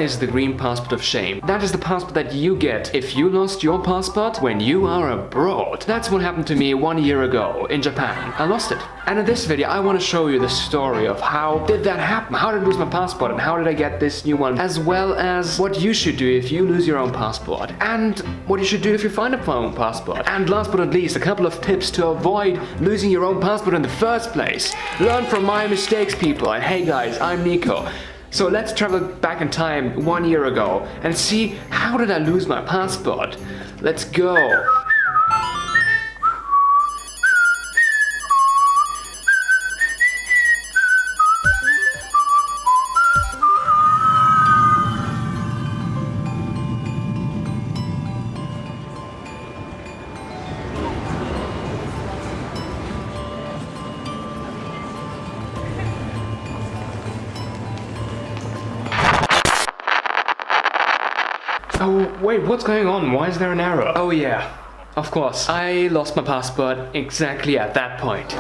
is the green passport of shame. That is the passport that you get if you lost your passport when you are abroad. That's what happened to me 1 year ago in Japan. I lost it. And in this video, I want to show you the story of how did that happen? How did I lose my passport and how did I get this new one? As well as what you should do if you lose your own passport. And what you should do if you find a own passport. And last but not least, a couple of tips to avoid losing your own passport in the first place. Learn from my mistakes, people. And hey guys, I'm Nico. So let's travel back in time 1 year ago and see how did I lose my passport. Let's go. Oh, wait, what's going on? Why is there an arrow? Oh yeah, of course. I lost my passport exactly at that point.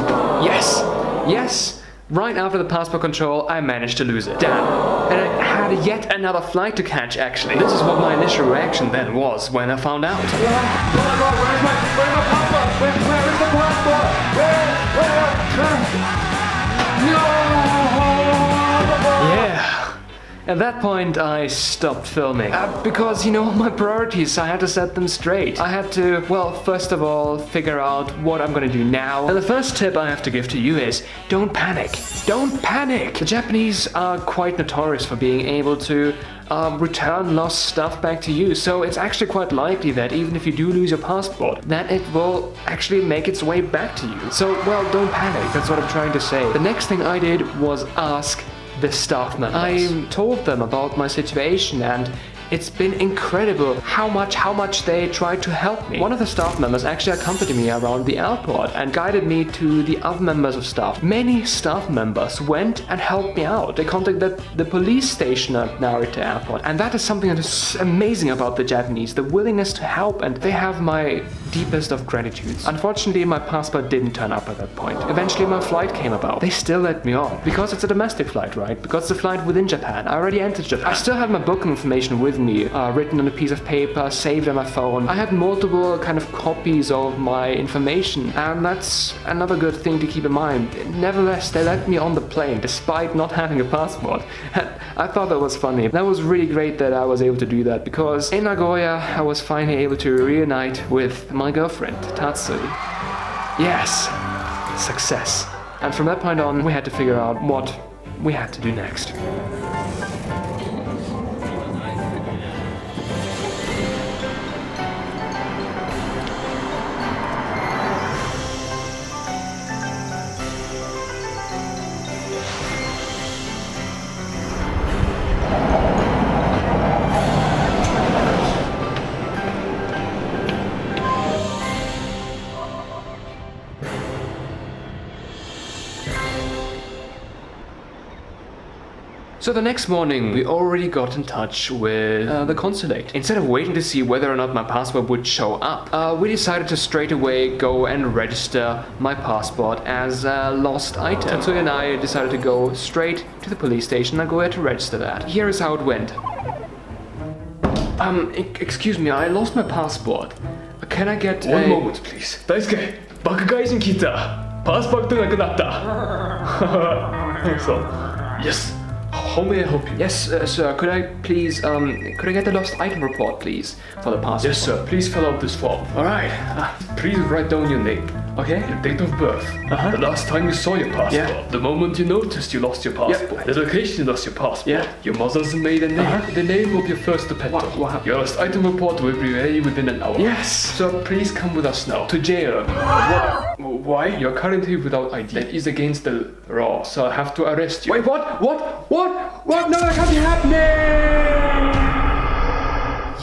Yes, right after the passport control, I managed to lose it. Damn. And I had yet another flight to catch, actually. This is what my initial reaction then was when I found out. Oh my god, where's my passport? Where is the passport? No! Yeah. At that point, I stopped filming. Because, you know, my priorities, I had to set them straight. I had to, well, first of all, figure out what I'm gonna do now. And the first tip I have to give to you is, don't panic. Don't panic! The Japanese are quite notorious for being able to return lost stuff back to you. So it's actually quite likely that even if you do lose your passport, that it will actually make its way back to you. So, well, don't panic. That's what I'm trying to say. The next thing I did was ask the staff members. I told them about my situation and it's been incredible how much they tried to help me. One of the staff members actually accompanied me around the airport and guided me to the other members of staff. Many staff members went and helped me out. They contacted the police station at Narita Airport, and that is something that is amazing about the Japanese, the willingness to help, and they have my deepest of gratitudes. Unfortunately, my passport didn't turn up at that point. Eventually my flight came about. They still let me on because it's a domestic flight, right? Because it's a flight within Japan. I already entered Japan. I still have my booking information with me, written on a piece of paper, saved on my phone. I had multiple kind of copies of my information, and that's another good thing to keep in mind. Nevertheless, they let me on the plane despite not having a passport. I thought that was funny. That was really great that I was able to do that, because in Nagoya I was finally able to reunite with my girlfriend, Tatsui. Yes, success. And from that point on, we had to figure out what we had to do next. So the next morning, we already got in touch with the consulate. Instead of waiting to see whether or not my passport would show up, we decided to straight away go and register my passport as a lost item. Tatsuya and I decided to go straight to the police station and go to register that. Here is how it went. Excuse me, I lost my passport. Can I get One moment, please. Daisuke, 爆買い人聞いた。パスポートなくなった。そう。Yes. How may I help you? Yes, sir. Could I please, could I get the lost item report, please, for the passport? Yes, sir. Please fill out this form. All right. Please write down your name. Okay. Your date of birth. The last time you saw your passport. Yeah. The moment you noticed you lost your passport. The location you lost your passport. Yeah. Your mother's maiden name. The name of your first pet dog. What happened? Your lost item report will be ready within an hour. Yes. So please come with us now to jail. Why? You're currently without ID. That is against the law, so I have to arrest you. Wait, what? No, that can't be happening!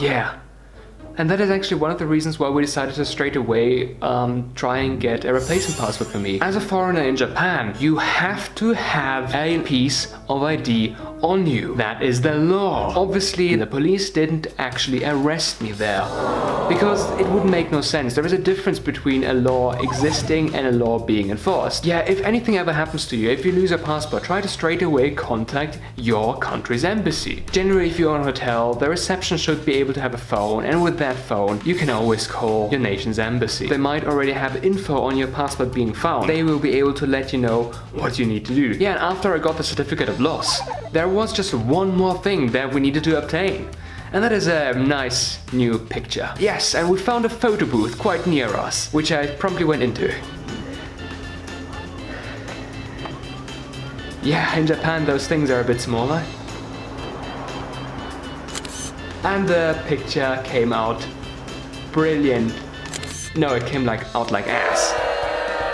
Yeah. And that is actually one of the reasons why we decided to straight away try and get a replacement passport for me. As a foreigner in Japan, you have to have a piece of ID on you. That is the law. Obviously, the police didn't actually arrest me there, because it would make no sense. There is a difference between a law existing and a law being enforced. Yeah, if anything ever happens to you, if you lose your passport, try to straight away contact your country's embassy. Generally, if you're in a hotel, the reception should be able to have a phone, and with that phone, you can always call your nation's embassy. They might already have info on your passport being found. They will be able to let you know what you need to do. Yeah, and after I got the certificate of loss, there was just one more thing that we needed to obtain. And that is a nice new picture. Yes, and we found a photo booth quite near us, which I promptly went into. Yeah, in Japan those things are a bit smaller. And the picture came out brilliant. No, it came out like ass.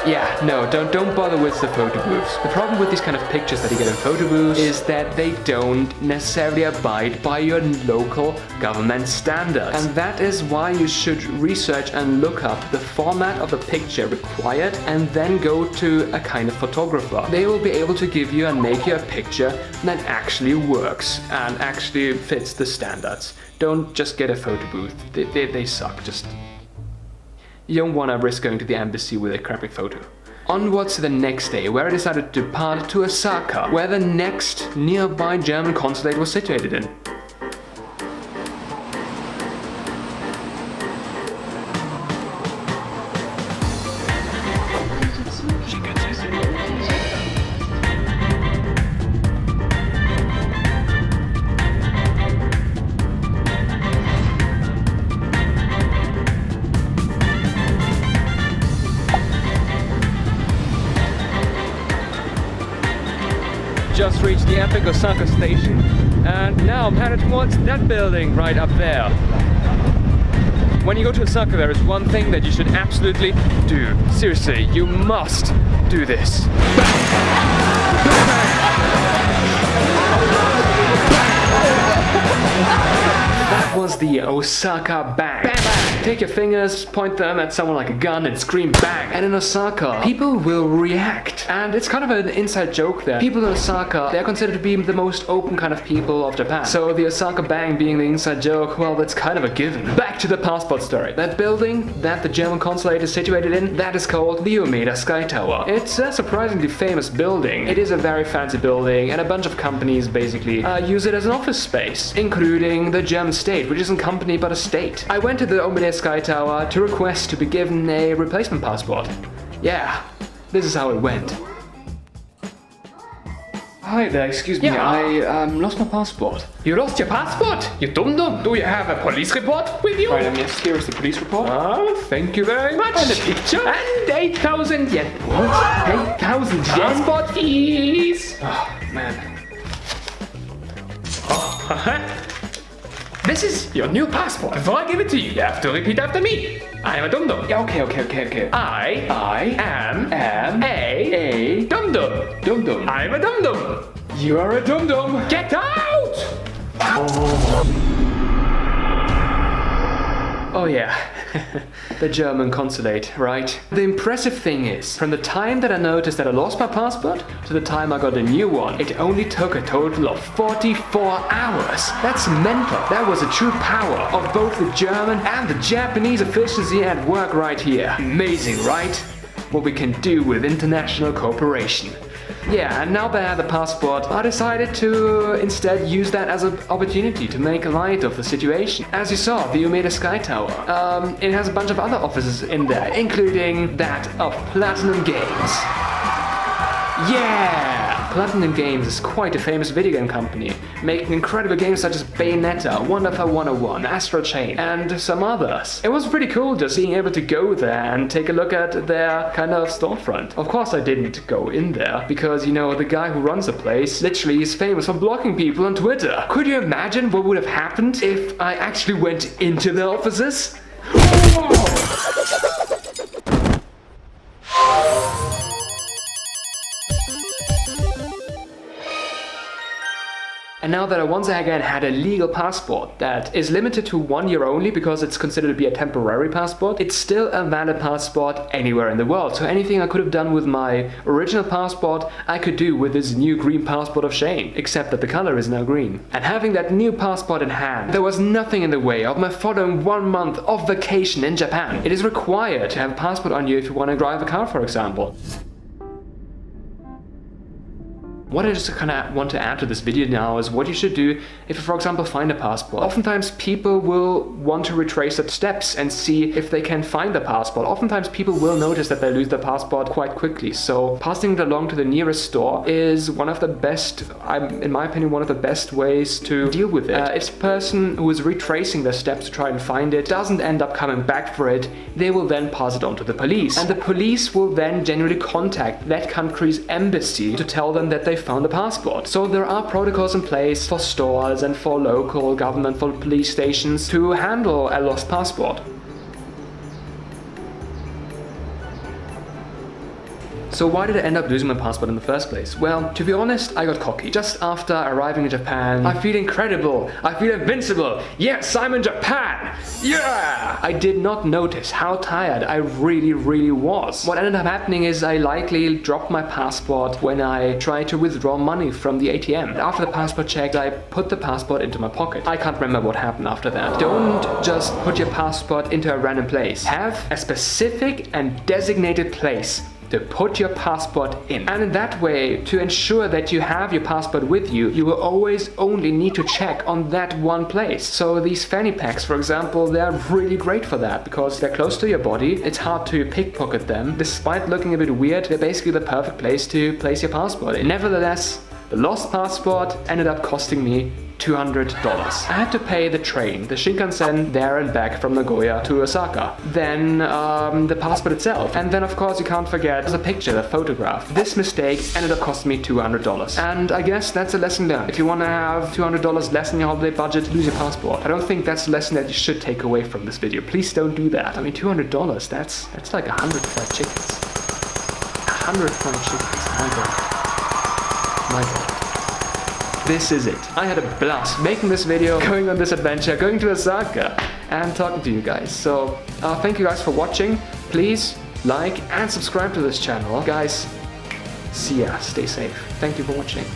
Yeah, no, don't bother with the photo booths. The problem with these kind of pictures that you get in photo booths is that they don't necessarily abide by your local government standards. And that is why you should research and look up the format of the picture required and then go to a kind of photographer. They will be able to give you and make you a picture that actually works and actually fits the standards. Don't just get a photo booth. They suck. You don't want to risk going to the embassy with a crappy photo. Onwards to the next day, where I decided to depart to Osaka, where the next nearby German consulate was situated in. Just reached the epic Osaka station, and now I'm headed towards that building right up there. When you go to Osaka, there is one thing that you should absolutely do. Seriously, you must do this. That was the Osaka bang. Bang, bang. Take your fingers, point them at someone like a gun and scream bang. And in Osaka, people will react. And it's kind of an inside joke there. People in Osaka, they're considered to be the most open kind of people of Japan. So the Osaka bang being the inside joke, well, that's kind of a given. Back to the passport story. That building that the German consulate is situated in, that is called the Umeda Sky Tower. It's a surprisingly famous building. It is a very fancy building, and a bunch of companies basically use it as an office space, including the German state, which isn't a company but a state. I went to the Umeda Sky Tower to request to be given a replacement passport. Yeah, this is how it went. Hi there, excuse me, I lost my passport. You lost your passport? You dum-dum. Do you have a police report with you? Right, yes, here is the police report. Oh, thank you very much. And a picture. And 8,000 yen. What? 8,000 yen? Passport fees. Oh, man. This is your new passport. Before I give it to you, you have to repeat after me. I am a dum-dum. Yeah, okay. I am a dum-dum. Dum-dum. I'm a dum-dum. You are a dum-dum. Get out! Oh yeah, the German consulate, right? The impressive thing is, from the time that I noticed that I lost my passport to the time I got a new one, it only took a total of 44 hours. That's mental. That was a true power of both the German and the Japanese efficiency at work right here. Amazing, right? What we can do with international cooperation. Yeah, and now that I have the passport, I decided to instead use that as an opportunity to make light of the situation. As you saw, the Umeda Sky Tower, it has a bunch of other offices in there, including that of Platinum Games. Yeah! Platinum Games is quite a famous video game company, making incredible games such as Bayonetta, Wonderful 101, Astral Chain, and some others. It was pretty cool just being able to go there and take a look at their kind of storefront. Of course I didn't go in there, because, you know, the guy who runs the place literally is famous for blocking people on Twitter. Could you imagine what would have happened if I actually went into the offices? And now that I once again had a legal passport that is limited to 1 year only because it's considered to be a temporary passport, it's still a valid passport anywhere in the world. So anything I could have done with my original passport, I could do with this new green passport of Shane, except that the color is now green. And having that new passport in hand, there was nothing in the way of my following 1 month of vacation in Japan. It is required to have a passport on you if you want to drive a car, for example. What I just kind of want to add to this video now is what you should do if you, for example, find a passport. Oftentimes people will want to retrace the steps and see if they can find the passport. Oftentimes people will notice that they lose their passport quite quickly. So passing it along to the nearest store is one of the best, in my opinion, one of the best ways to deal with it. If the person who is retracing their steps to try and find it doesn't end up coming back for it, they will then pass it on to the police. And the police will then generally contact that country's embassy to tell them that they found a passport. So there are protocols in place for stores and for local government, for police stations to handle a lost passport. So why did I end up losing my passport in the first place? Well, to be honest, I got cocky. Just after arriving in Japan, I feel incredible. I feel invincible. Yes, I'm in Japan. Yeah! I did not notice how tired I really was. What ended up happening is I likely dropped my passport when I tried to withdraw money from the ATM. After the passport check, I put the passport into my pocket. I can't remember what happened after that. Don't just put your passport into a random place. Have a specific and designated place to put your passport in. And in that way, to ensure that you have your passport with you, you will always only need to check on that one place. So these fanny packs, for example, they're really great for that because they're close to your body. It's hard to pickpocket them. Despite looking a bit weird, they're basically the perfect place to place your passport in. Nevertheless, the lost passport ended up costing me $200. I had to pay the train, the Shinkansen, there and back from Nagoya to Osaka. Then the passport itself. And then of course you can't forget the picture, the photograph. This mistake ended up costing me $200. And I guess that's a lesson learned. If you want to have $200 less in your holiday budget, lose your passport. I don't think that's a lesson that you should take away from this video. Please don't do that. I mean, $200, that's like 100 fried chickens. 100 fried chickens, my god. My god. This is it. I had a blast making this video, going on this adventure, going to Osaka, and talking to you guys. So, thank you guys for watching. Please like and subscribe to this channel. Guys, see ya. Stay safe. Thank you for watching.